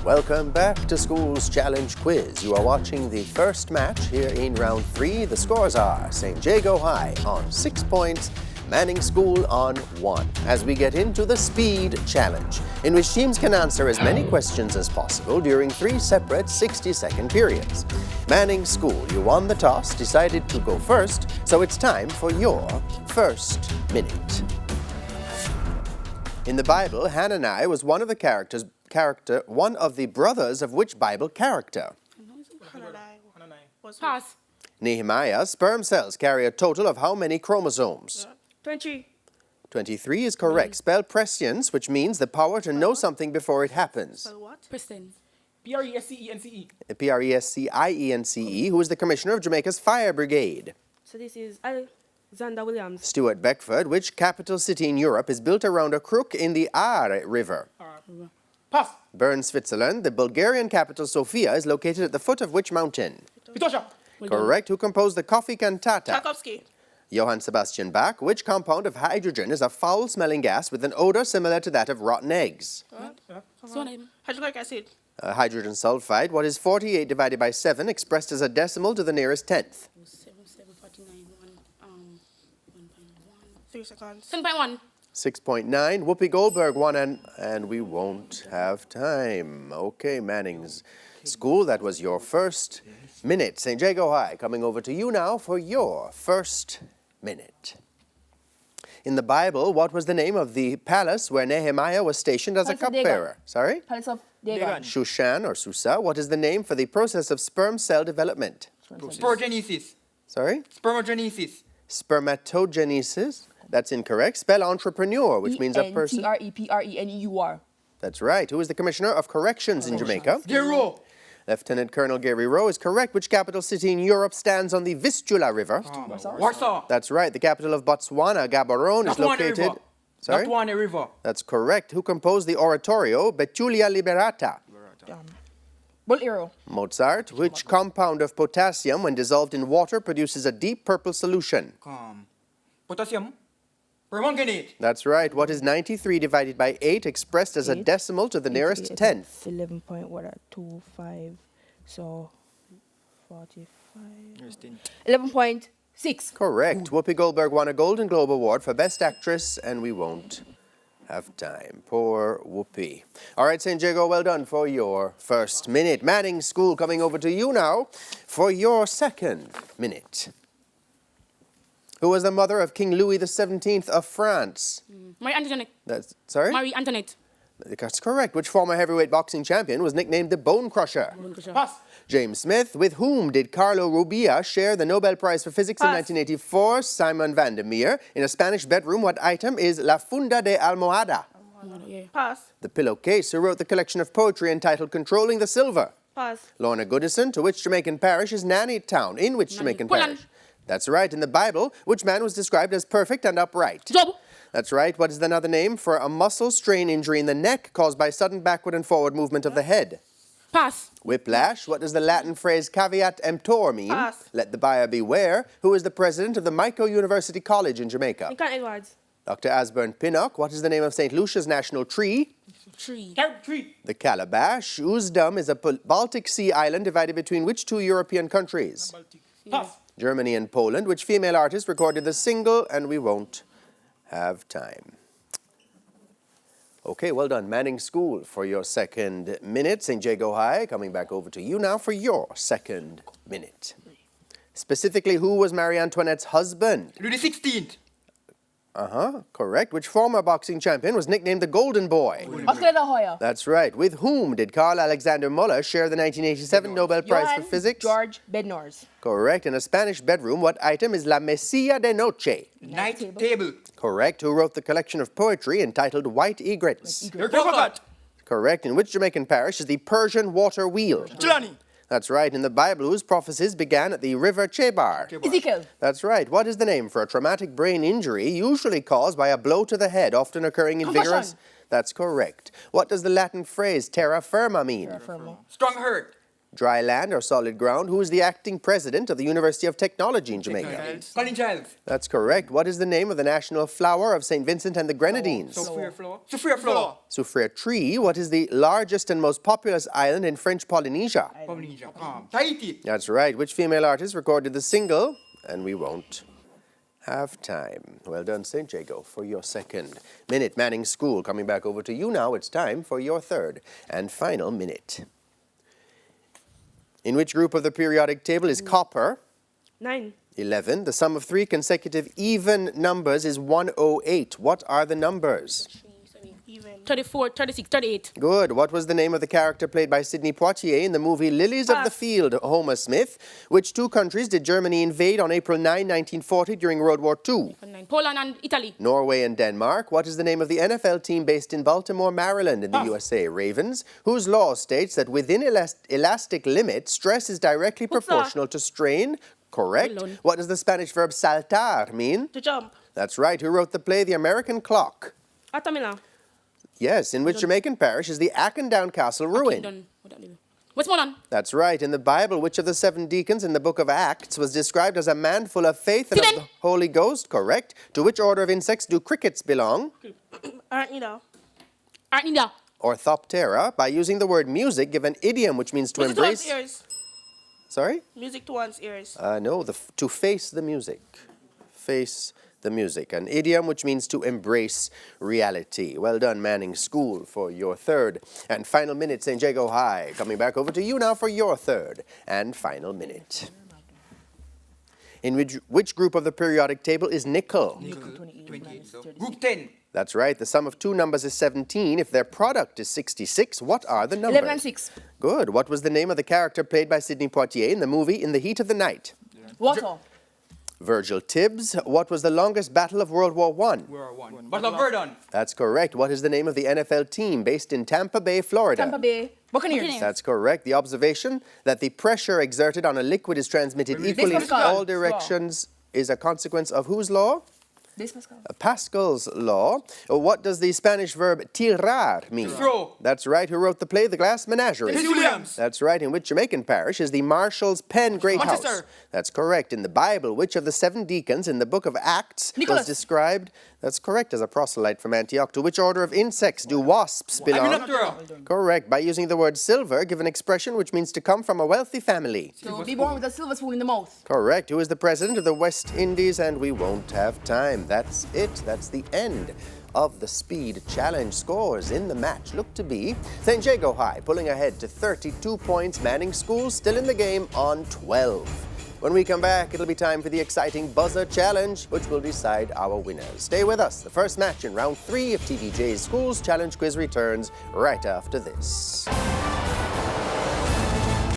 Welcome back to School's Challenge Quiz. You are watching the first match here in round 3. The scores are St. Jago High on 6 points, Manning School on 1. As we get into the Speed Challenge, in which teams can answer as many questions as possible during 3 separate 60-second periods. Manning School, you won the toss, decided to go first, so it's time for your first minute. In the Bible, Hananiah was one of the one of the brothers of which Bible character? Pass. Nehemiah, sperm cells carry a total of how many chromosomes? 20. 23 is correct. Spell prescience, which means the power to know something before it happens. What? Prescience. Prescience. Prescience, who is the commissioner of Jamaica's fire brigade? So this is Alexander Williams. Stuart Beckford, which capital city in Europe is built around a crook in the Aare River? Pass. Bern, Switzerland. The Bulgarian capital, Sofia, is located at the foot of which mountain? Vitosha. Correct. Who composed the coffee cantata? Tchaikovsky. Johann Sebastian Bach. Which compound of hydrogen is a foul-smelling gas with an odor similar to that of rotten eggs? Hydrochloric acid. Hydrogen sulfide. What is 48 divided by 7 expressed as a decimal to the nearest tenth? 3 seconds. 7.1. 6.9. Whoopi Goldberg won, and we won't have time. Okay, Manning's School, that was your first minute. St. Jago High, coming over to you now for your first minute. In the Bible, what was the name of the palace where Nehemiah was stationed as a cupbearer? Sorry? Palace of Dagon. Shushan or Susa. What is the name for the process of sperm cell development? Spermogenesis. Sorry? Spermogenesis. Spermatogenesis. That's incorrect. Spell entrepreneur, which means a person. Entrepreneur. That's right. Who is the commissioner of corrections in Jamaica? Gero. Lieutenant Colonel Gary Rowe is correct. Which capital city in Europe stands on the Vistula River? Warsaw. That's right. The capital of Botswana, Gaborone, is located. River. Sorry? Natwane River. That's correct. Who composed the oratorio Betulia Liberata? Bolero. Mozart. Which compound of potassium, when dissolved in water, produces a deep purple solution? Potassium. Permanganate. That's right. What is 93 divided by 8 expressed as a decimal to the nearest tenth? 11.25. So 45. 11.6. Correct. Whoopi Goldberg won a Golden Globe Award for Best Actress, and we won't have time. Poor Whoopi. All right, St. Jago, well done for your first minute. Manning School coming over to you now for your second minute. Who was the mother of King Louis XVII of France? Marie Antoinette. Sorry? Marie Antoinette. That's correct. Which former heavyweight boxing champion was nicknamed the Bone Crusher? Pass. James Smith. With whom did Carlo Rubia share the Nobel Prize for Physics in 1984? Simon van der Meer. In a Spanish bedroom, what item is La Funda de Almohada? Pass. The pillowcase. Who wrote the collection of poetry entitled Controlling the Silver? Pass. Lorna Goodison. To which Jamaican parish is Nanny Town? In which Jamaican parish? That's right. In the Bible, which man was described as perfect and upright? Job. That's right. What is another name for a muscle strain injury in the neck caused by sudden backward and forward movement of the head? Pass. Whiplash. What does the Latin phrase caveat emptor mean? Pass. Let the buyer beware. Who is the president of the Micro University College in Jamaica? Lincoln Edwards. Dr. Asburn Pinnock. What is the name of St. Lucia's national tree? Tree. Carrot tree. The Calabash. Usedom is a Baltic Sea island divided between which 2 European countries? Pass. Germany and Poland. Which female artist recorded the single? And we won't have time. Okay, well done. Manning School for your second minute. St. Jago High coming back over to you now for your second minute. Specifically, who was Marie Antoinette's husband? Louis XVI. Correct. Which former boxing champion was nicknamed the Golden Boy? Oscar de la Hoya. That's right. With whom did Carl Alexander Muller share the 1987 Nobel Prize for Physics? George Bednors. Correct. In a Spanish bedroom, what item is La Mesilla de Noche? Night table. Correct. Who wrote the collection of poetry entitled White Egrets? Coconut. Correct. In which Jamaican parish is the Persian water wheel? Chilani. That's right. In the Bible, whose prophecies began at the river Chebar? Ezekiel. That's right. What is the name for a traumatic brain injury usually caused by a blow to the head, often occurring in vigorous... Concussion. That's correct. What does the Latin phrase terra firma mean? Strong hurt. dry land or solid ground? Who is the acting president of the University of Technology in Jamaica? Colin Childs. That's correct. What is the name of the national flower of St. Vincent and the Grenadines? Sophia Floor. Soufriere tree. What is the largest and most populous island in French Polynesia? Polynesia. Tahiti. That's right. Which female artist recorded the single? And we won't have time. Well done, St. Jago, for your second minute. Manning School, coming back over to you now. It's time for your third and final minute. In which group of the periodic table is copper? 9. 11. The sum of three consecutive even numbers is 108. What are the numbers? Even. 34, 36, 38. Good. What was the name of the character played by Sidney Poitier in the movie Lilies of the Field, Homer Smith? Which two countries did Germany invade on April 9, 1940 during World War II? Poland and Italy. Norway and Denmark. What is the name of the NFL team based in Baltimore, Maryland in the USA? Ravens. Whose law states that within elastic limits, stress is directly proportional to strain? Correct. Alone. What does the Spanish verb saltar mean? To jump. That's right. Who wrote the play The American Clock? Atamila. Yes. In which Jamaican parish is the Akendown Castle ruined? Westmoreland. That's right. In the Bible, which of the 7 deacons in the book of Acts was described as a man full of faith and of the Holy Ghost? Correct. To which order of insects do crickets belong? Arachnida. Arachnida. Orthoptera. By using the word music, give an idiom which means to Music to one's embrace... ears. Sorry? Music to one's ears. No, to face the music. Face the music. An idiom which means to embrace reality. Well done, Manning School, for your third and final minute. St. Jago High, coming back over to you now for your third and final minute. In which group of the periodic table is nickel? 28. So group 10. That's right. The sum of two numbers is 17. If their product is 66, what are the numbers? 11 and 6. Good. What was the name of the character played by Sidney Poitier in the movie In the Heat of the Night? Water. Virgil Tibbs. What was the longest battle of World War I? War 1. Battle of Verdun. That's correct. What is the name of the NFL team based in Tampa Bay, Florida? Tampa Bay. Buccaneers. That's correct. The observation that the pressure exerted on a liquid is transmitted equally in all directions is a consequence of whose law? Pascal's law. What does the Spanish verb tirar mean? Throw. That's right. Who wrote the play The Glass Menagerie? Tennessee Williams. That's right. In which Jamaican parish is the Marshal's Pen Great House? Manchester. That's correct. In the Bible, which of the 7 deacons in the book of Acts was described, that's correct, as a proselyte from Antioch? To which order of insects do wasps belong? Hymenoptera. Correct. By using the word silver, give an expression which means to come from a wealthy family. So be born with a silver spoon in the mouth. Correct. Who is the president of the West Indies? And we won't have time. That's it. That's the end of the speed challenge. Scores in the match look to be St. Jago High pulling ahead to 32 points. Manning School still in the game on 12. When we come back, it'll be time for the exciting buzzer challenge, which will decide our winners. Stay with us. The first match in round 3 of TVJ Schools Challenge Quiz returns right after this.